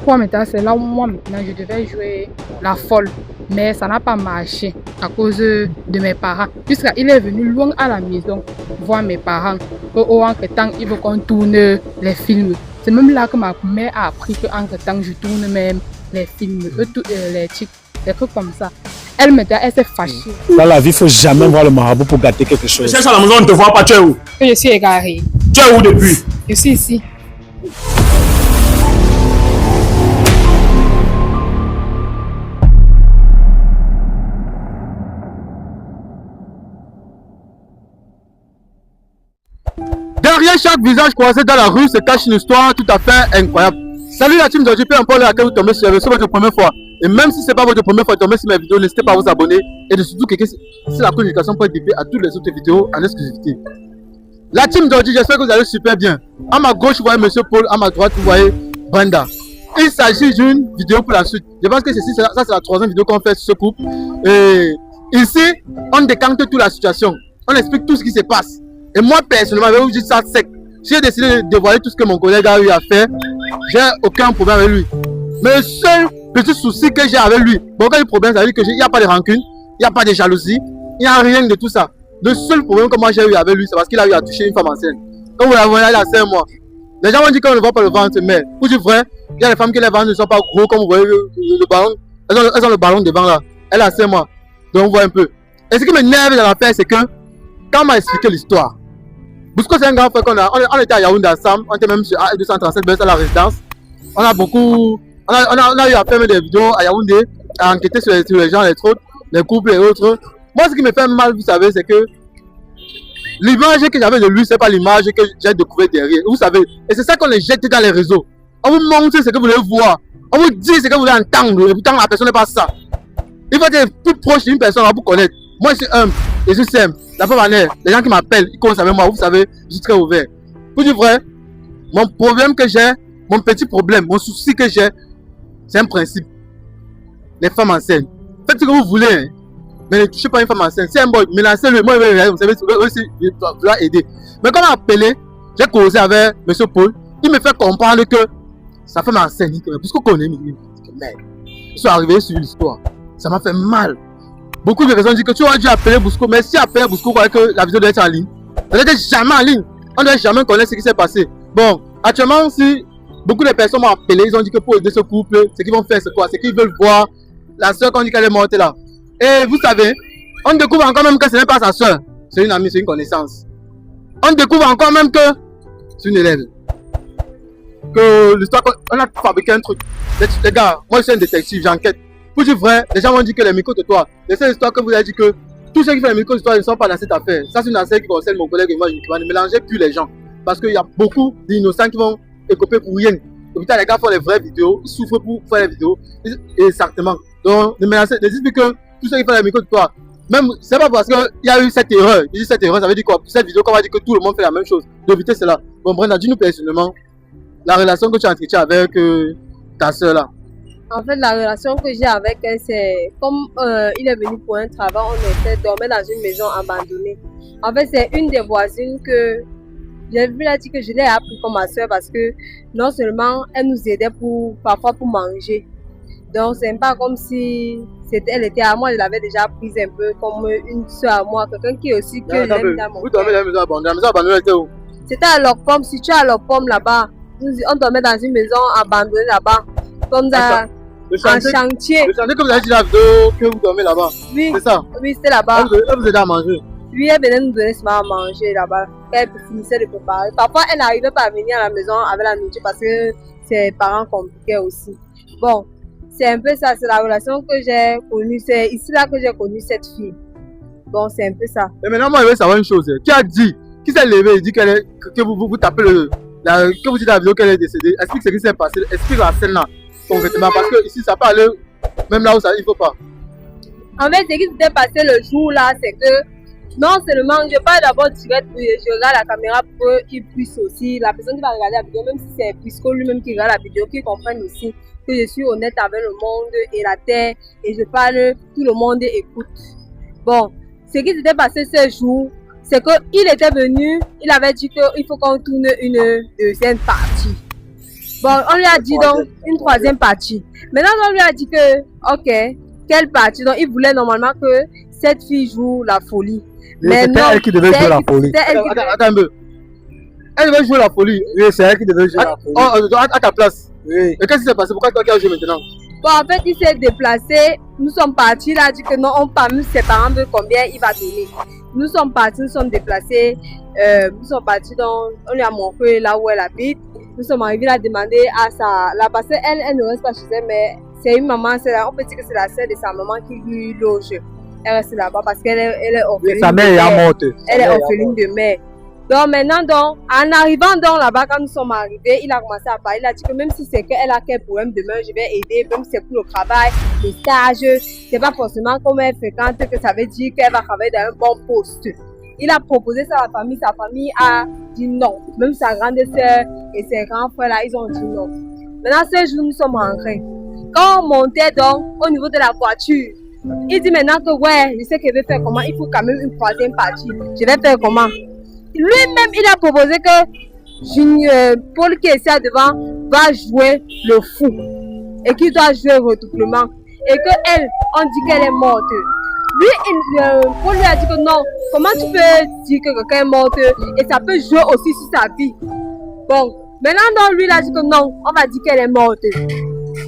quoi maintenant, c'est là où moi maintenant je devais jouer la folle. Mais ça n'a pas marché à cause de mes parents. Puisqu'il est venu loin à la maison voir mes parents. En temps, il veut qu'on tourne les films. C'est même là que ma mère a appris qu'en temps, je tourne même les films, les tics, des trucs comme ça. Elle maintenant, elle s'est fâchée. Dans la vie, il ne faut jamais voir le marabout pour gâter quelque chose. Cherche à la maison, on ne te voit pas, tu es où? Je suis égarée. Tu es où depuis? Je suis ici. Derrière chaque visage croisé dans la rue se cache une histoire tout à fait incroyable. Salut la team d'aujourd'hui, peu importe laquelle vous tombez sur c'est votre première fois. Et même si ce n'est pas votre première fois de tomber sur mes vidéos, n'hésitez pas à vous abonner. Et de surtout cliquer sur la communication pour être dédié à toutes les autres vidéos en exclusivité. La team d'aujourd'hui, j'espère que vous allez super bien. À ma gauche, vous voyez Monsieur Paul, à ma droite, vous voyez Brenda. Il s'agit d'une vidéo pour la suite. Je pense que ça c'est la troisième vidéo qu'on fait sur ce couple. Et ici, on décante toute la situation. On explique tout ce qui se passe. Et moi, personnellement, je vais vous dire ça sec. Si j'ai décidé de dévoiler tout ce que mon collègue a eu à faire, j'ai aucun problème avec lui. Mais le seul petit souci que j'ai avec lui, bon, quand il y a un problème, ça veut dire qu'il n'y a pas de rancune, il n'y a pas de jalousie, il n'y a rien de tout ça. Le seul problème que moi j'ai eu avec lui, c'est parce qu'il a eu à toucher une femme enceinte. Comme vous la voyez, elle a 5 mois. Les gens vont dire qu'on ne voit pas le ventre, mais pour dire vrai, il y a des femmes qui les ventres ne sont pas gros, comme vous voyez le ballon. Elles ont le ballon devant là. Elle a 5 mois. Donc on voit un peu. Et ce qui m'énerve dans l'affaire, c'est que quand on m'a expliqué l'histoire, Bosco c'est un grand frère qu'on a. On était à Yaoundé ensemble, on était même sur A237 à la résidence. On a beaucoup. On a eu à faire des vidéos à Yaoundé, à enquêter sur les gens, les autres, les couples et autres. Moi, ce qui me fait mal, vous savez, c'est que l'image que j'avais de lui, c'est pas l'image que j'ai découvert derrière. Vous savez, et c'est ça qu'on les jette dans les réseaux. On vous montre ce que vous voulez voir. On vous dit ce que vous voulez entendre. Et pourtant, la personne n'est pas ça. Il faut être plus proche d'une personne pour connaître. Moi, je suis humble, je suis simple. La femme en est, les gens qui m'appellent, ils commencent avec moi, vous savez, je suis très ouvert. Pour dire vrai, mon problème que j'ai, mon petit problème, mon souci que j'ai, c'est un principe. Les femmes enceintes. Faites ce que vous voulez, hein, mais ne touchez pas une femme enceinte. Si un boy, menacez-le, moi, vous savez, je dois aider. Mais quand on m'a appelé, j'ai causé avec M. Paul, il me fait comprendre que sa femme enceinte, puisqu'on connaît, merde. Je suis arrivé sur l'histoire. Ça m'a fait mal. Beaucoup de personnes disent que tu aurais dû appeler Bosco, mais si appeler Bosco, vous voyez que la vidéo doit être en ligne. Elle n'était jamais en ligne. On ne doit jamais connaître ce qui s'est passé. Bon, actuellement, si beaucoup de personnes m'ont appelé, ils ont dit que pour aider ce couple, ce qu'ils vont faire, c'est quoi? C'est qu'ils veulent voir la soeur qu'on dit qu'elle est morte là. Et vous savez, on découvre encore même que ce n'est pas sa soeur. C'est une amie, c'est une connaissance. On découvre encore même que c'est une élève. Que l'histoire, on a fabriqué un truc. Les gars, moi je suis un détective, j'enquête. Pour dire vrai, les gens vont dire que les micros de toi, les seules histoires que vous avez dit que tous ceux qui font les micros de toi ne sont pas dans cette affaire. Ça, c'est une affaire qui concerne mon collègue et moi. Je ne mélanger plus les gens. Parce qu'il y a beaucoup d'innocents qui vont écoper pour rien. Et putain, les gars font les vraies vidéos, ils souffrent pour faire les vidéos. Exactement. Donc, ne mélangez, ne dites plus que tous ceux qui font les micros de toi, même, c'est pas parce qu'il y a eu cette erreur. Je dis cette erreur, ça veut dire quoi? Pour cette vidéo, qu'on va dire que tout le monde fait la même chose. D'éviter cela. Bon, Brenda, dis-nous personnellement la relation que tu as entretenue avec ta soeur là. En fait, la relation que j'ai avec elle, c'est comme il est venu pour un travail, on dormait dans une maison abandonnée. En fait, c'est une des voisines que j'ai vu là dire que je l'ai appris comme ma soeur parce que non seulement elle nous aidait parfois pour manger. Donc, c'est pas comme si elle était à moi, je l'avais déjà prise un peu comme une soeur à moi, quelqu'un qui est aussi que j'aime dans mon cœur. Vous dormez dans la maison abandonnée. La maison abandonnée était où? C'était à Locpomme, si tu es à Locpomme là-bas, on dormait dans une maison abandonnée là-bas, comme ça. Le chantier, en chantier. Le chantier que vous avez dit la vidéo que vous dormez là-bas. Oui. C'est ça? Oui, c'était là-bas. Elle vous aidait à manger? Oui, elle venait nous donner seulement à manger là-bas. Elle finissait de préparer. Parfois, elle n'arrivait pas à venir à la maison avec la nourriture parce que ses parents compliquaient aussi. Bon, c'est un peu ça. C'est la relation que j'ai connue. C'est ici là que j'ai connu cette fille. Bon, c'est un peu ça. Mais maintenant, moi, je veux savoir une chose. Qui a dit? Qui s'est levé et dit que vous tapez que vous dites dans la vidéo qu'elle est décédée? Explique ce qui s'est passé. Explique la scène là. Concrètement, parce que ici ça peut aller même là où ça il faut pas. En fait, ce qui s'était passé le jour là, c'est que non seulement je parle d'abord direct, je regarde la caméra pour qu'il puisse aussi, la personne qui va regarder la vidéo, même si c'est Brisco lui-même qui regarde la vidéo, qu'il comprenne aussi que je suis honnête avec le monde et la terre et je parle, tout le monde écoute. Bon, ce qui s'était passé ce jour, c'est qu'il était venu, il avait dit qu'il faut qu'on tourne une deuxième partie. Bon, on lui a dit donc une troisième partie. Maintenant, on lui a dit que, ok, quelle partie? Donc, il voulait normalement que cette fille joue la folie. Mais c'était non, elle qui devait jouer la folie. Attends un peu. Elle devait jouer la folie. Oui, c'est elle qui devait jouer la folie. À ta place. Oui. Et qu'est-ce qui s'est passé? Pourquoi toi qui as joué maintenant? Bon, en fait, il s'est déplacé. Nous sommes partis. Il a dit que non, on part. Même ses parents veulent combien il va donner. Nous sommes partis, nous sommes déplacés. Nous sommes partis, donc on lui a montré là où elle habite. Nous sommes arrivés à demander à la parce qu'elle ne reste pas chez elle, mais c'est une maman, on peut dire que c'est la sœur de sa maman qui lui loge. Elle reste là-bas parce qu'elle est orpheline. Sa mère est morte. Elle est orpheline de mère. Donc maintenant, donc, en arrivant donc là-bas, quand nous sommes arrivés, il a commencé à parler. Il a dit que même si c'est qu'elle a quel problème demain, je vais aider, même si c'est pour le travail, le stage, c'est pas forcément comme elle fréquente que ça veut dire qu'elle va travailler dans un bon poste. Il a proposé ça à la famille a dit non. Même sa grande sœur et ses grands frères là, ils ont dit non. Maintenant, ce jour, nous sommes rentrés. Quand on montait donc au niveau de la voiture, il dit maintenant que ouais, je sais qu'il veut faire comment, il faut quand même une troisième partie. Je vais faire comment? Lui-même, il a proposé que Paul qui est ici devant va jouer le fou et qu'il doit jouer redoublement. Et qu'elle, on dit qu'elle est morte. Lui, Paul lui a dit que non, comment tu peux dire que quelqu'un est morte et ça peut jouer aussi sur sa vie. Bon, maintenant, non, lui, il a dit que non, on va dire qu'elle est morte.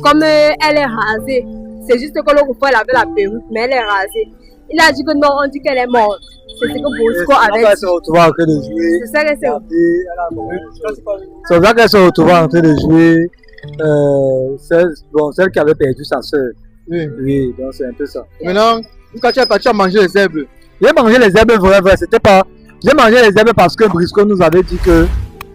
Comme elle est rasée, c'est juste que l'autre fois, elle avait la perruque, mais elle est rasée. Il a dit que non, on dit qu'elle est morte. C'est ce que Bosco avait dit. C'est ça qu'elle s'est retrouvée. C'est ça qu'elle se retrouvait en train de jouer. Celle qui avait perdu sa soeur. Oui, donc c'est un peu ça. Maintenant, quand tu es parti à manger les herbes, j'ai mangé les herbes vrai, c'était pas. J'ai mangé les herbes parce que Brisco nous avait dit que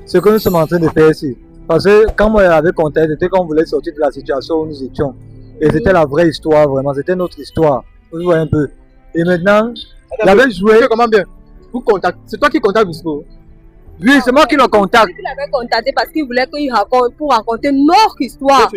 ce que nous sommes en train de faire ici. Parce que quand moi j'avais compté, c'était qu'on voulait sortir de la situation où nous étions. Et c'était la vraie histoire, vraiment, c'était notre histoire. Vous voyez un peu. Et maintenant, j'avais joué. Comment bien? C'est toi qui contactes Brisco? Oui, c'est moi qui le contacte. Il l'avait contacté parce qu'il voulait qu'il raconte pour raconter notre histoire.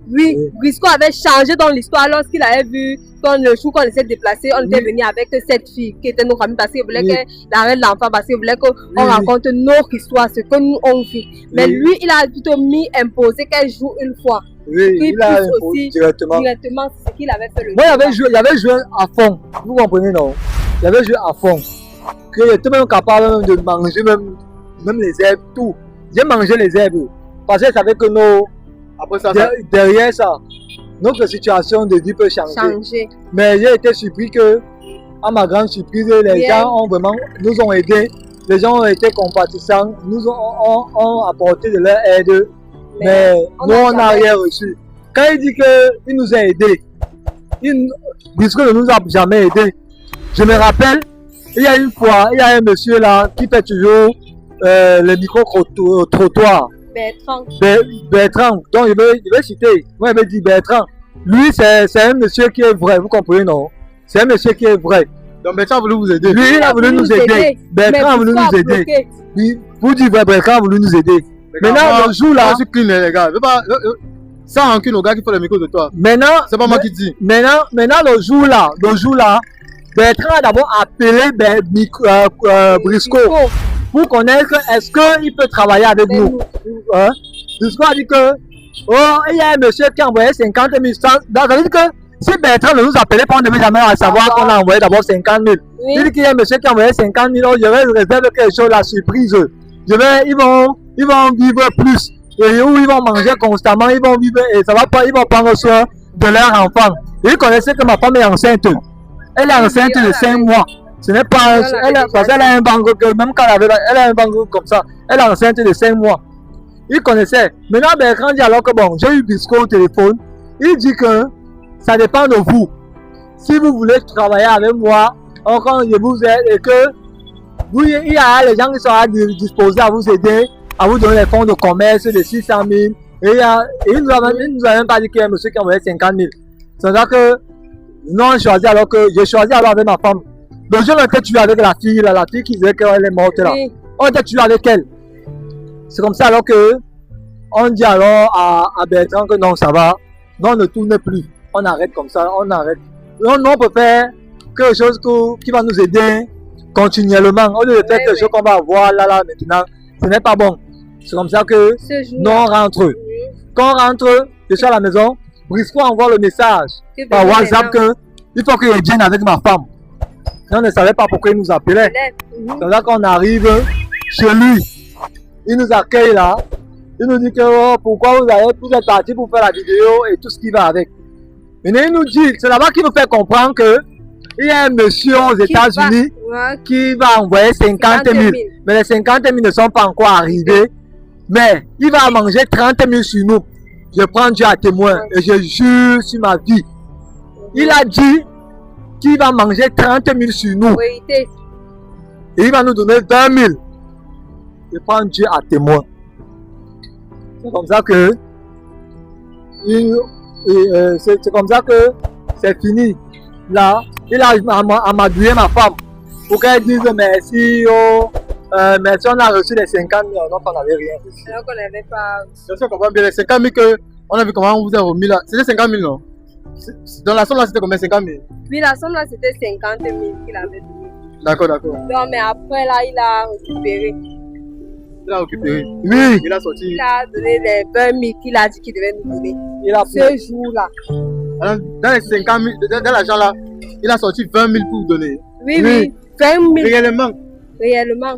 Oui, Brisco avait changé dans l'histoire lorsqu'il avait vu quand le jour qu'on s'est déplacé, on était venu avec cette fille qui était nos familles parce qu'il voulait qu'elle arrête l'enfant parce qu'il voulait qu'on raconte notre histoire, ce que nous on vit. Mais lui, il a plutôt imposé qu'elle joue une fois. Oui, il a imposé directement. Directement, c'est ce qu'il avait fait. Moi, j'avais joué à fond. Vous comprenez, non? J'avais joué à fond. Que j'étais même capable de manger même les herbes, tout. J'ai mangé les herbes parce que je savais que derrière ça, notre situation de vie peut changer. Mais j'ai été surpris que, à ma grande surprise, les gens ont vraiment nous ont aidés. Les gens ont été compatissants, nous ont apporté de leur aide, mais nous on n'a rien reçu. Quand il dit qu'il nous a aidés, Brisco ne nous a jamais aidés. Je me rappelle, il y a une fois, il y a un monsieur là qui fait toujours le micro-trottoir. Bertrand. Donc, je vais citer. Moi, je vais dire Bertrand. Lui, c'est un monsieur qui est vrai. Vous comprenez, non? C'est un monsieur qui est vrai. Donc, Bertrand a voulu vous aider. Lui, il a voulu nous aider. Bertrand a voulu nous aider. Vous dites vrai, Bertrand a voulu nous aider. Maintenant, le jour là. Je suis clean, les gars. Sans rancune aux gars qui font le micro de toi. Maintenant, c'est pas moi qui dis. Maintenant, le jour là, Bertrand a d'abord appelé Brisco. Pour connaître est-ce qu'il peut travailler avec nous. Brisco a dit que il y a un monsieur qui a envoyé 50 000. Ça veut dire que si Bertrand ne nous appelait pas, on ne devait jamais savoir qu'on a envoyé d'abord 50 000. Il dit qu'il y a un monsieur qui a envoyé 50 000. Je vais réserver quelque chose, la surprise. Ils vont vivre plus. Et où ils vont manger constamment, ils vont vivre et ça va pas, ils vont prendre soin de leur enfant. Et ils connaissaient que ma femme est enceinte. Elle est enceinte de 5 mois. Ce n'est pas, parce qu'elle a un banque, même quand elle a un banque comme ça, elle est enceinte de 5 mois. Il connaissait. Maintenant, Bertrand dit alors que bon, j'ai eu Brisco au téléphone. Il dit que ça dépend de vous. Si vous voulez travailler avec moi, quand je vous aide et que il y a les gens qui sont disposés à vous aider, à vous donner les fonds de commerce de 600 000. Et il nous a même pas dit qu'il y a un monsieur qui a envoyé 50 000. C'est-à-dire que nous on choisit alors que j'ai choisi alors avec ma femme. Donc je l'ai tué avec la fille qui disait qu'elle est morte là. Oui. On était tué avec elle. C'est comme ça alors que on dit alors à Bertrand que non ça va. Non, on ne tourne plus. On arrête comme ça, on arrête. Non, on peut faire quelque chose qui va nous aider continuellement. On lieu de faire quelque chose qu'on va avoir là maintenant. Ce n'est pas bon. C'est comme ça que nous on rentre. Quand on rentre de chez la maison, Briscoe envoie le message Que par bébé WhatsApp est là. qu'il faut qu'il vienne avec ma femme. Et on ne savait pas pourquoi il nous appelait. C'est là qu'on arrive chez lui. Il nous accueille là. Il nous dit que oh, pourquoi vous êtes parti pour faire la vidéo et tout ce qui va avec. Maintenant, il nous dit, c'est là-bas qu'il nous fait comprendre que il y a un monsieur aux États-Unis qui va envoyer 50 000. Mais les 50 000 ne sont pas encore arrivés. Mais il va manger 30 000 sur nous. Je prends Dieu à témoin et je jure sur ma vie. Il a dit qu'il va manger 30 000 sur nous. Vérité. Et il va nous donner 20 000. Je prends Dieu à témoin. C'est comme ça que c'est comme ça que c'est fini. Là, il a amadoué ma femme pour qu'elle dise merci. Oh, merci, on a reçu les 50 000. Non, on n'avait rien reçu. Alors qu'on n'avait pas. Je comprends bien les 50 000 que on a vu comment on vous a remis là. C'était 50 000, non? Dans la somme là, c'était combien? 50 000? Oui, la somme là, c'était 50 000 qu'il avait donné. D'accord, d'accord. Non, mais après là, il a récupéré. Il a récupéré. Oui, il a sorti. Il a donné les 20 000 qu'il a dit qu'il devait nous donner. Il a Ce jour-là. alors, dans les 50 000, dans l'argent là, il a sorti 20 000 pour vous donner. Oui, oui. 20 000. Réellement. Réellement.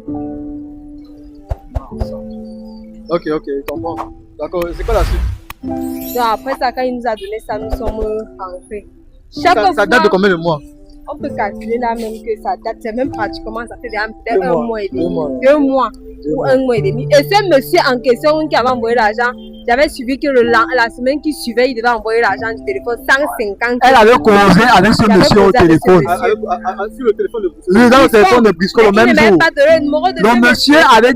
Ok, je comprends. D'accord, c'est quoi la suite? Donc après ça, quand il nous a donné ça, nous sommes rentrés. Chaque Ça fois, date de combien de mois? on peut calculer là même que ça date, c'est même pratiquement, ça fait déjà peut-être 2 un mois. mois et 2 demi. mois. 2 mois ou 1 mois et demi. Et ce monsieur en question qui avait envoyé l'argent, j'avais suivi que la semaine qui suivait, il devait envoyer l'argent du téléphone 150. Elle avait causé avec ce Il avait monsieur au causé avec ce téléphone. monsieur. Sur le téléphone de Briscoe. Oui, dans le téléphone de Briscoe le Il ne même m'avait jour. pas donné le numéro de Le monsieur avait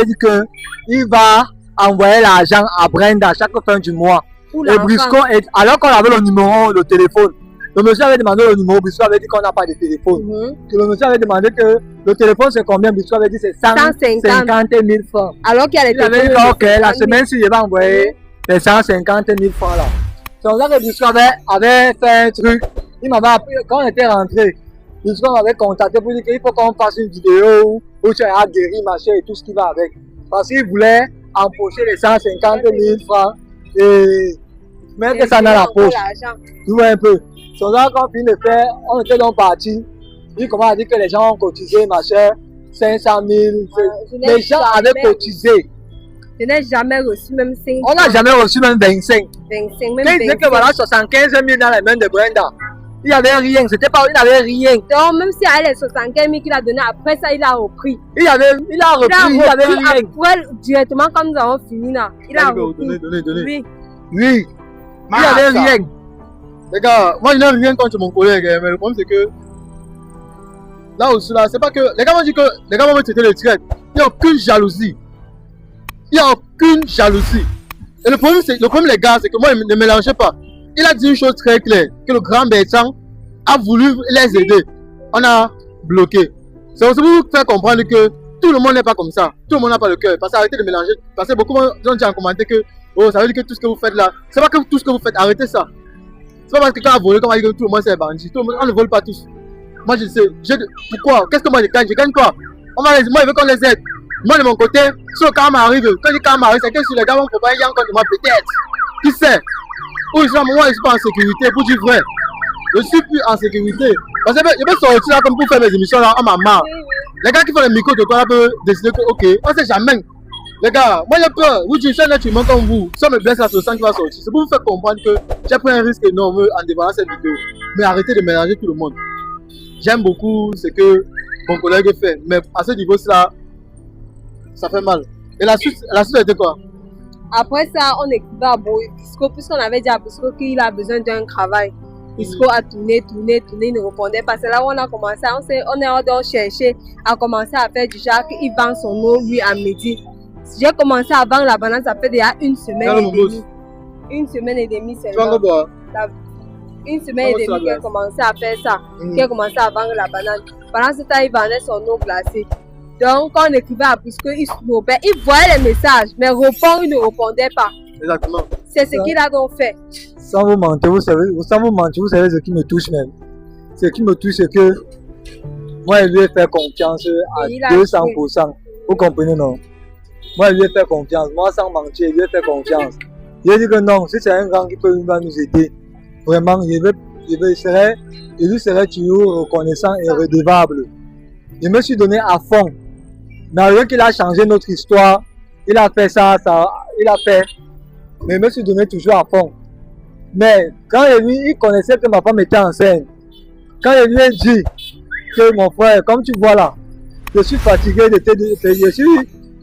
dit que il va envoyer l'argent à Brenda chaque fin du mois. pour Et l'enfant. Briscoe, alors qu'on avait le numéro, le téléphone, le monsieur avait demandé le numéro, Briscoe avait dit qu'on n'a pas de téléphone. Que le monsieur avait demandé que le téléphone c'est combien, Briscoe avait dit c'est 150 000 francs. Alors qu'il y a les Il avait dit téléphones ok, la semaine-ci, je vais envoyer les 150 000 francs là. C'est comme ça que Briscoe avait fait un truc. Il m'avait appelé, quand on était rentré, Briscoe m'avait contacté pour dire qu'il faut qu'on fasse une vidéo où tu as guéri, machin et tout ce qui va avec. Parce qu'il voulait empocher les 150 000 francs et mettre ça dans la poche. Tu vois un peu. C'est ça qu'on finit de faire, on était donc partis. Il commence à dire que les gens ont cotisé, machin, 500 000. Les gens avaient cotisé. Je n'ai jamais reçu même 5. On n'a jamais reçu même 25. 25, même Quand il disait 25. que voilà 75 000 dans les mains de Brenda, il n'y avait rien, c'était pas, il n'avait rien. Donc, même si elle est 75 000 qu'il a donné, après ça, il a repris. Il a repris, il n'avait rien. Après, directement, quand nous avons fini là, il a repris. Donnez. Oui. Oui, il n'y avait rien. Les gars, moi je n'ai rien contre mon collègue, mais le problème c'est que là aussi, là, c'est pas que. Les gars m'ont dit que les gars m'ont traité le traite. Il n'y a aucune jalousie. Il n'y a aucune jalousie. Et le problème, les gars, c'est que moi, ne mélangez pas. Il a dit une chose très claire, que le grand Bertrand a voulu les aider. On a bloqué. C'est aussi pour vous faire comprendre que tout le monde n'est pas comme ça. Tout le monde n'a pas le cœur. Parce que arrêtez de mélanger. Parce que beaucoup ont dit en commentaire que oh, ça veut dire que tout ce que vous faites là, c'est pas que tout ce que vous faites, arrêtez ça. C'est pas parce que quelqu'un a volé qu'on va dire que tout le monde c'est bandit. Tout le monde, on ne vole pas tous. Moi je sais. Pourquoi? Qu'est-ce que moi je gagne? Je gagne quoi? Moi je veux qu'on les aide. Moi de mon côté, si le karma arrive, quand le karma arrive, c'est que si les gars vont pas y encore de moi peut-être. Qui sait? Ou moi je suis pas en sécurité, pour dire vrai. Je suis plus en sécurité. Parce que je peux sortir là comme pour faire mes émissions là, on m'a marre. Les gars qui font les micros de toi là peuvent décider que ok, on sait jamais. Les gars, moi j'ai peur. Oui, je suis un être humain comme vous. Si on me blesse là, c'est le sang qui va sortir. C'est pour vous faire comprendre que j'ai pris un risque énorme en démarrant cette vidéo. Mais arrêtez de mélanger tout le monde. J'aime beaucoup ce que mon collègue fait. Mais à ce niveau-là, ça fait mal. Et la suite était quoi? Après ça, on écrivait à Briscoe, puisqu'on avait dit à Briscoe qu'il a besoin d'un travail. Briscoe a tourné, il ne répondait pas. C'est là où on a commencé, on est hors chercher à commencer à faire du genre qu'il vend son eau, lui, à midi. J'ai commencé à vendre la banane, ça fait déjà 1 semaine et demie. 1 semaine et demie seulement. Une semaine et demie qu'il a commencé à faire ça, qu'il a commencé à vendre la banane. Pendant ce temps, il vendait son eau glacée. Donc, quand on écrivait à Briscoe, il snobait, il voyait les messages, mais il ne répondait pas. Exactement. C'est ce qu'il a donc fait. Sans vous mentir, vous savez ce qui me touche même. Ce qui me touche, c'est que moi, je lui ai fait confiance à 200%. Vous comprenez, non? Moi, je lui ai fait confiance. Moi, sans mentir, je lui ai fait confiance. J'ai dit que non, si c'est un grand qui peut va nous aider, vraiment, je lui serais toujours reconnaissant et redevable. Je me suis donné à fond. Malgré qu'il a changé notre histoire, il a fait ça, il a fait. Mais je me suis donné toujours à fond. Mais quand il connaissait que ma femme était enceinte, quand il lui a dit que mon frère, comme tu vois là, je suis fatigué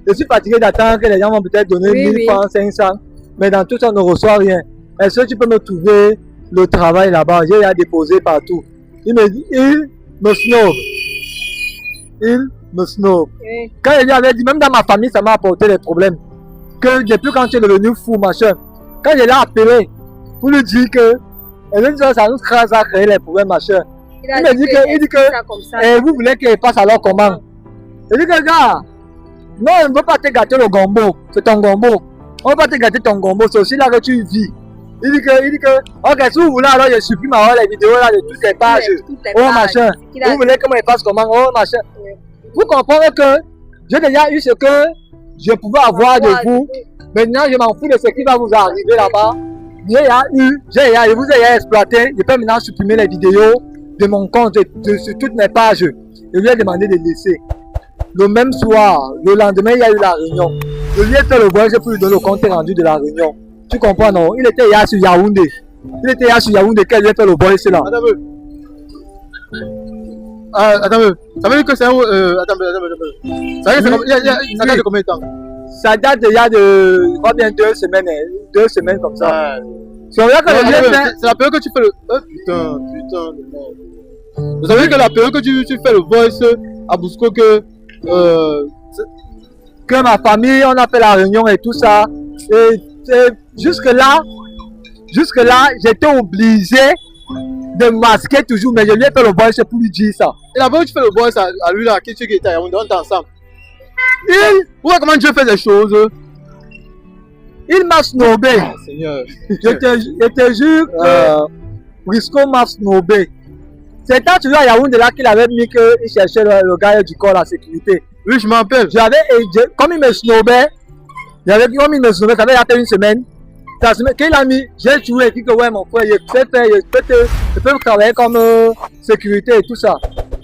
je suis fatigué d'attendre que les gens vont peut-être donner 1000 francs, 500, mais dans tout ça, on ne reçoit rien. Est-ce que tu peux me trouver le travail là-bas? J'ai à déposer partout. Il me dit, il me snob. Quand il lui avait dit, même dans ma famille, ça m'a apporté des problèmes. Que depuis quand tu es devenu fou, machin. Quand je l'ai appelé pour lui dire que, ça nous a créé les problèmes, machin. Il me dit que vous voulez qu'il passe alors comment? Je dis que gars, non, on ne veut pas te gâter le gombo, c'est ton gombo. On ne veut pas te gâter ton gombo, c'est aussi là que tu vis. Il dit que, ok, si vous voulez, alors je supprime les vidéos là de toutes les pages. Oh machin, vous voulez que moi je fasse comment? Oh machin. Vous comprenez que j'ai déjà eu ce que je pouvais avoir de vous. Maintenant, je m'en fous de ce qui va vous arriver là-bas. Je vous ai exploité. Je peux maintenant supprimer les vidéos de mon compte, sur toutes mes pages. Je lui ai demandé de laisser. Le même soir, le lendemain, il y a eu la réunion. Je lui ai fait le voyage pour lui donner le compte rendu de la réunion. Tu comprends, non? Il était hier sur Yaoundé. Quand il a fait le voyage là. Attends, ça veut dire que c'est ça date de combien de temps? Ça date déjà de, je crois bien 2 semaines, 2 semaines comme ça. C'est la période que tu fais le... Oh, putain de merde. Vous savez que la période que tu fais le voice à Bousco que ma famille, on a fait la réunion et tout ça. Et jusque là, j'étais obligé de masquer toujours, mais je lui ai fait le voice pour lui dire ça. Et là-bas où tu fais le voice à lui là, qui tu es, on est ensemble. Comment Dieu fait des choses? Il m'a snobé. Ah, Seigneur. Je te jure que Brisco m'a snobé. C'est quand tu vois à Yaoundé là qu'il avait mis qu'il cherchait le gars du corps la sécurité. Oui, je m'appelle. Comme il me snobait, ça avait fait une semaine. Qu'il a mis, j'ai joué et dit que ouais mon frère, je peux travailler comme sécurité et tout ça.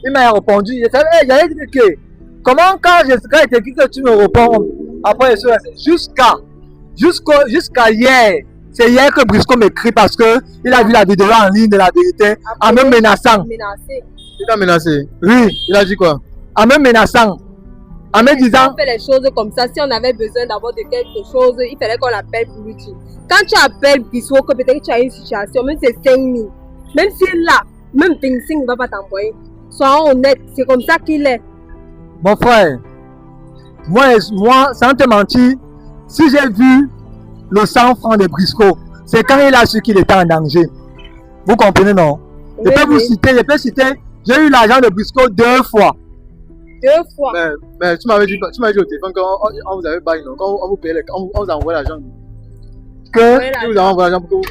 Il m'a répondu, j'avais dit que comment quand j'étais dit que tu me réponds après jusqu'à hier. C'est hier que Brisco m'écrit parce que il a vu la vidéo en ligne de la vérité en me menaçant. Il t'a menacé? Oui. Il a dit quoi? En me menaçant. En me disant. On fait les choses comme ça. Si on avait besoin d'avoir de quelque chose, il fallait qu'on l'appelle pour lui dire. Quand tu appelles Brisco, que peut-être que tu as une situation, même si c'est 5 000, même si là, même 25 ne va pas t'envoyer. Sois honnête, c'est comme ça qu'il est. Mon frère, moi, sans te mentir, si j'ai vu le 100 francs de Brisco, c'est quand il a su qu'il était en danger. Vous comprenez, non? Je peux citer, j'ai eu l'argent de Brisco 2 fois. 2 fois. Mais tu m'avais dit au téléphone qu'on vous avait baillé, qu'on vous payait, on vous envoie l'argent. Que vous envoie l'argent pour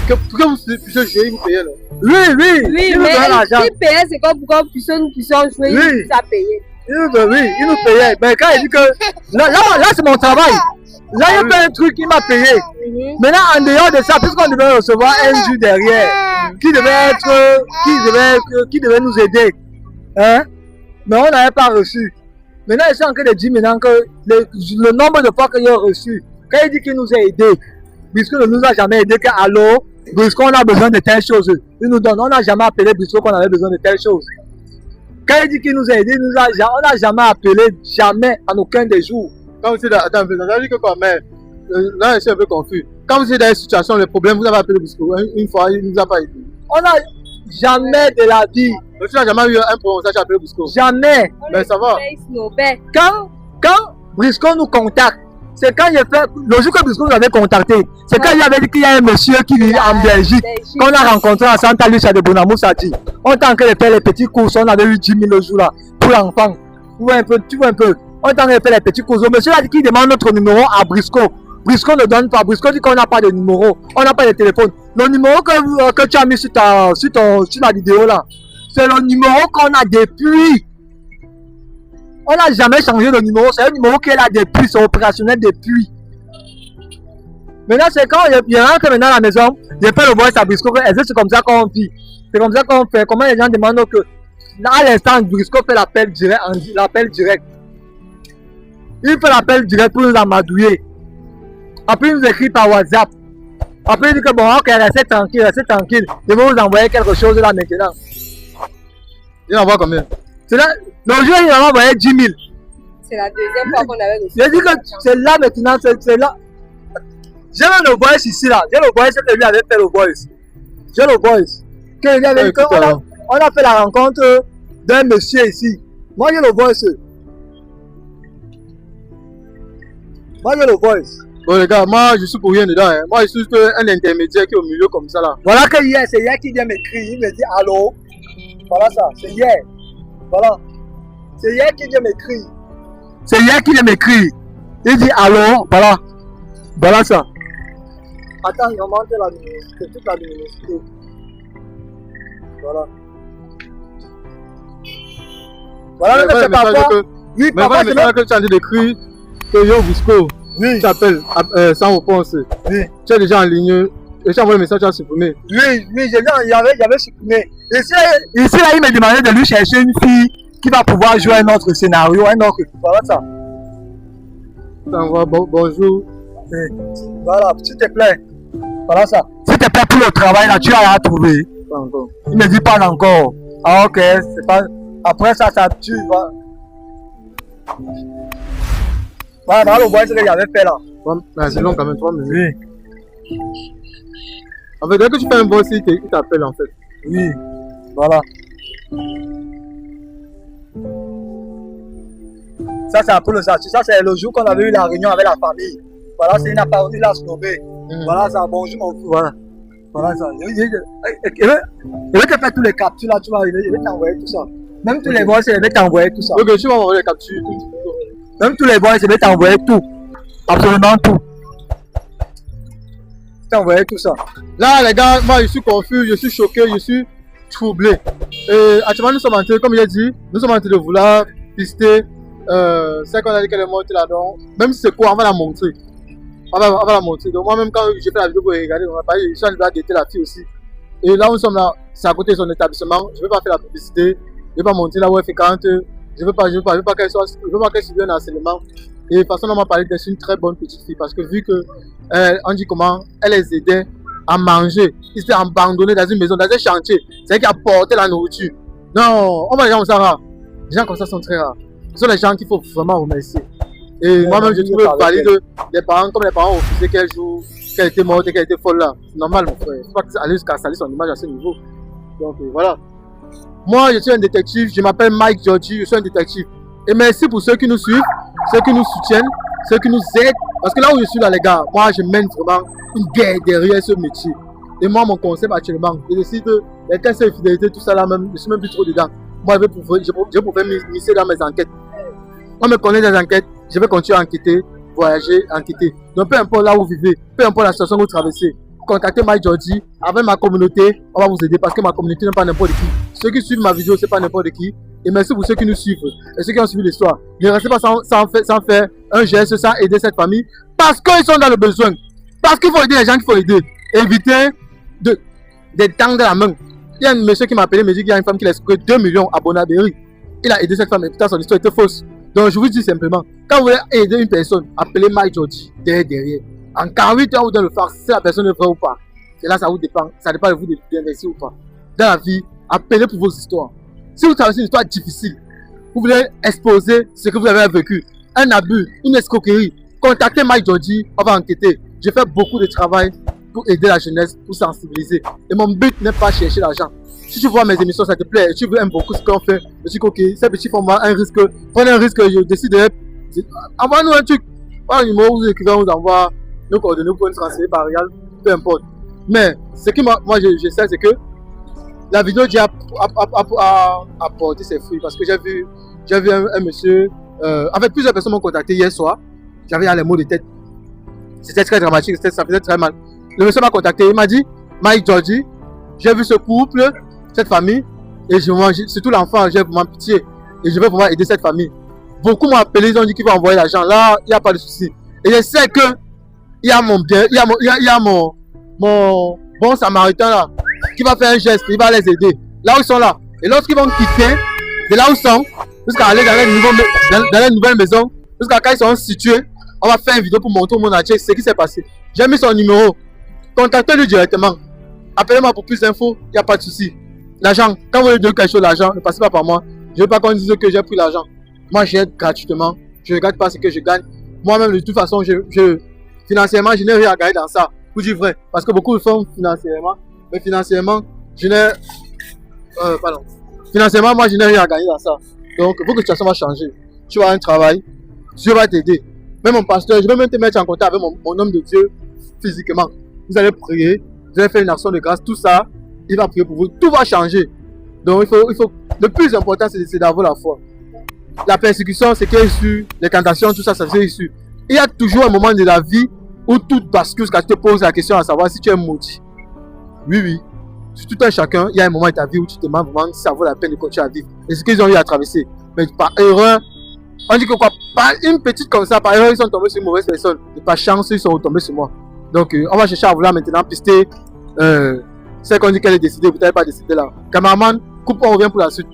que vous puissiez jouer, vous payez là. Oui, mais si payait, c'est comme pour qu'on puisse jouer, il nous a payé. Il nous payait. Mais quand il dit que là c'est mon travail. Là, il fait un truc, il m'a payé. Maintenant, en dehors de ça, puisqu'on devait recevoir un juge derrière, qui devait nous aider. Hein? Mais on n'avait pas reçu. Maintenant, il s'est en train de dire maintenant que le nombre de fois qu'il a reçu, quand il dit qu'il nous a aidés, puisqu'il ne nous a jamais aidé que allô, puisqu'on a besoin de telle chose, il nous donne. On n'a jamais appelé puisqu'on avait besoin de telle chose. Quand il dit qu'il nous a aidés, on n'a jamais appelé, jamais, en aucun des jours. Quand vous êtes dans... Attends, vous avez dit que quoi, mais là, je suis un peu confus. Quand vous êtes dans une situation, le problème, vous avez appelé Brisco. Une fois, il ne nous a pas aidé. On n'a jamais de la vie. Donc, tu n'as jamais eu un problème, ça, j'ai appelé Brisco. Jamais. Mais ça va. Quand Brisco nous contacte, c'est quand il fait. Le jour que Brisco nous avait contacté, c'est quand il avait dit qu'il y a un monsieur qui vit en Belgique, qu'on a rencontré à Santa Lucia de Bonamou Sadi. On était en train de faire les petits courses, on avait eu 10 000 le jour là, pour l'enfant. Tu vois un peu. On est en train de faire les petits courses. Le monsieur a dit qu'il demande notre numéro à Brisco. Brisco ne donne pas. Brisco dit qu'on n'a pas de numéro. On n'a pas de téléphone. Le numéro que tu as mis sur la vidéo là, c'est le numéro qu'on a depuis. On n'a jamais changé le numéro. C'est un numéro qui est là depuis. C'est opérationnel depuis. Maintenant, c'est quand il rentre maintenant à la maison, je fais le voice à Briscoe, et c'est comme ça qu'on vit. C'est comme ça qu'on fait. Comment les gens demandent que, là, à l'instant, Briscoe fait l'appel direct, Il fait l'appel direct pour nous amadouiller. Après, il nous écrit par WhatsApp. Après, il dit que bon, ok, restez tranquille. Je vais vous envoyer quelque chose là maintenant. Il envoie combien? C'est là, le jour, il m'a envoyé 10 000. C'est la deuxième fois qu'on avait reçu. Je dis que c'est là maintenant, c'est là. J'ai le voice ici là. J'ai le voice que lui avait fait le voice. J'ai le voice. Que lui avait on a fait la rencontre d'un monsieur ici. Moi j'ai le voice. Bon les gars, moi je suis pour rien dedans. Hein. Moi je suis juste un intermédiaire qui est au milieu comme ça là. Voilà que hier, c'est hier qui vient m'écrire. Il me dit allô. Voilà ça, c'est hier. Voilà. C'est hier qui vient m'écrire. Il dit allô. Voilà. Voilà ça. Attends, il remonte la luminosité. C'est toute la luminosité. Voilà. Voilà, mais c'est parfois. Oui, parfois c'est même que tu as dit d'écrire que Yo Briscoe. Oui. Tu t'appelles sans réponse. Oui. Tu es déjà en ligne. Et tu as envoyé le message, tu as supprimé. Oui, il y avait supprimé. Ici là, il m'a demandé de lui chercher une fille qui va pouvoir jouer un autre scénario, Voilà ça. Bonjour. Voilà, s'il te plaît. Voilà ça. S'il te plaît, pour le travail là, tu as à trouver. Pas encore. Il me dit pas encore. Ah ok, c'est pas. Après ça, tu vas. Voilà, le voice qu'il avait fait là. Ouais, c'est long quand même, 3 minutes. Oui. En fait, dès que tu fais un voice, il t'appelle en fait. Oui. Voilà. Ça, c'est un peu le statut. Ça, c'est le jour qu'on avait eu la réunion avec la famille. Voilà, c'est une apparence, il a snobé. Voilà, ça, bonjour mon fou. Voilà. Voilà ça. Il va te faire tous les captures là, tu vois, il va t'envoyer tout ça. Même tous les voix, il va t'envoyer tout ça. Ok, tu vas m'envoyer les captures. Même tous les voix, il va t'envoyer tout. Absolument tout. T'envoyer tout ça. Là, les gars, moi je suis confus, je suis choqué, je suis troublé. Et actuellement, nous sommes en train, comme il a dit, nous sommes en train de vouloir pister celle qu'on a dit qu'elle est morte là-dedans. Même si c'est quoi, on va la montrer. On va la montrer. Donc, moi-même, quand j'ai fait la vidéo pour regarder, on va parler, je suis en train de guetter la fille aussi. Et là où nous sommes là, c'est à côté de son établissement. Je ne vais pas faire la publicité. Je ne vais pas montrer là où elle fait 40. Je ne veux pas qu'elle subisse un harcèlement. Et de toute façon, on m'a parlé d'être une très bonne petite fille. Parce que vu que, on dit comment, elle les aidait à manger. Ils étaient abandonnés dans une maison, dans un chantier. C'est elle qui a porté la nourriture. Non, on va les gens comme ça rares. Les gens comme ça sont très rares. Ce sont les gens qu'il faut vraiment remercier. Et moi-même, je trouve valide les parents, comme les parents ont refusé qu'elle joue, qu'elle était morte et qu'elle était folle là. C'est normal, mon frère. Il ne faut pas aller jusqu'à salir son image à ce niveau. Donc voilà. Moi, je suis un détective. Je m'appelle Mike Georgie. Je suis un détective. Et merci pour ceux qui nous suivent, ceux qui nous soutiennent, ceux qui nous aident. Parce que là où je suis là, les gars, moi, je mène vraiment une guerre derrière ce métier. Et moi, mon concept actuellement, je décide que les tests de fidélité, tout ça là, même, je suis même plus trop dedans. Moi, je pouvais m'initier dans mes enquêtes. On me connaît des enquêtes, je vais continuer à enquêter, voyager, enquêter. Donc peu importe là où vous vivez, peu importe la situation que vous traversez, contactez Mike Georgie, avec ma communauté, on va vous aider parce que ma communauté n'est pas n'importe qui. Ceux qui suivent ma vidéo, c'est pas n'importe qui. Et merci pour ceux qui nous suivent et ceux qui ont suivi l'histoire. Ne restez pas sans faire un geste, sans aider cette famille parce qu'ils sont dans le besoin. Parce qu'il faut aider les gens qu'il faut aider. Évitez de tendre la main. Il y a un monsieur qui m'a appelé, me dit qu'il y a une femme qui a escroqué 2 millions à Bonabéry. Il a aidé cette femme et putain, son histoire était fausse. Donc je vous dis simplement, quand vous voulez aider une personne, appelez Mike Georgie derrière. En 48 heures, vous devez le faire si la personne est vraie ou pas. Et là, ça vous dépend. Ça dépend de vous d'investir ou pas. Dans la vie, appelez pour vos histoires. Si vous traversez une histoire difficile, vous voulez exposer ce que vous avez vécu, un abus, une escroquerie, contactez Mike Georgie, on va enquêter. Je fais beaucoup de travail pour aider la jeunesse, pour sensibiliser. Et mon but n'est pas chercher l'argent. Si tu vois mes émissions, ça te plaît, et tu aimes beaucoup ce qu'on fait, je dis ok, ces petits font moi un risque, prenez un risque, je décide de... Envoie-nous un truc, pas un numéro, vous écrivez, on vous envoie nos coordonnées, vous pouvez nous transférer par Real, peu importe. Mais ce que moi je sais, c'est que la vidéo a apporté ses fruits, parce que j'ai vu un monsieur, en fait plusieurs personnes m'ont contacté hier soir, j'avais les mots de tête, c'était très dramatique, ça faisait très mal. Le monsieur m'a contacté, il m'a dit, Mike Georgie, j'ai vu ce couple, cette famille, et surtout l'enfant, j'ai vraiment pitié, et je vais pouvoir aider cette famille. Beaucoup m'ont appelé, ils ont dit qu'ils vont envoyer l'argent, là, il n'y a pas de souci. Et je sais que il y a mon bien, il y a mon bon samaritain là, qui va faire un geste, il va les aider. Là où ils sont là. Et lorsqu'ils vont quitter, de là où ils sont, jusqu'à aller dans les nouvelles maisons, jusqu'à quand ils sont situés, on va faire une vidéo pour montrer au monde entier ce qui s'est passé. J'ai mis son numéro. Contactez-le directement. Appelez-moi pour plus d'infos, il n'y a pas de souci. L'argent, quand vous voulez donner quelque chose d'argent, ne passez pas par moi. Je ne veux pas qu'on dise que j'ai pris l'argent. Moi, j'aide gratuitement. Je ne regarde pas ce que je gagne. Moi-même, de toute façon, financièrement, je n'ai rien à gagner dans ça. Pour dire vrai. Parce que beaucoup le font financièrement. Mais financièrement, Financièrement, moi, je n'ai rien à gagner dans ça. Donc, beaucoup de situations vont changer. Tu vas avoir un travail. Dieu va t'aider. Même mon pasteur, je vais même te mettre en contact avec mon homme de Dieu physiquement. Vous allez prier. Vous allez faire une action de grâce. Tout ça, il va prier pour vous. Tout va changer. Donc, il faut le plus important, c'est d'avoir la foi. La persécution, c'est qu'il y a issu. Les tentations, tout ça, ça c'est issu. Il y a toujours un moment de la vie où tout bascule quand tu te poses la question à savoir si tu es maudit. Oui. Sur tout un chacun, il y a un moment de ta vie où tu te demandes vraiment si ça vaut la peine de continuer à vivre. Et ce qu'ils ont eu à traverser. Mais par erreur, on dit que quoi, par une petite comme ça, par erreur, ils sont tombés sur une mauvaise personne. Et par chance, ils sont retombés sur moi. Donc, on va chercher à vouloir maintenant pister celle qu'on dit qu'elle est décidée, vous n'avez pas décidé là. Cameraman, coupe, on revient pour la suite.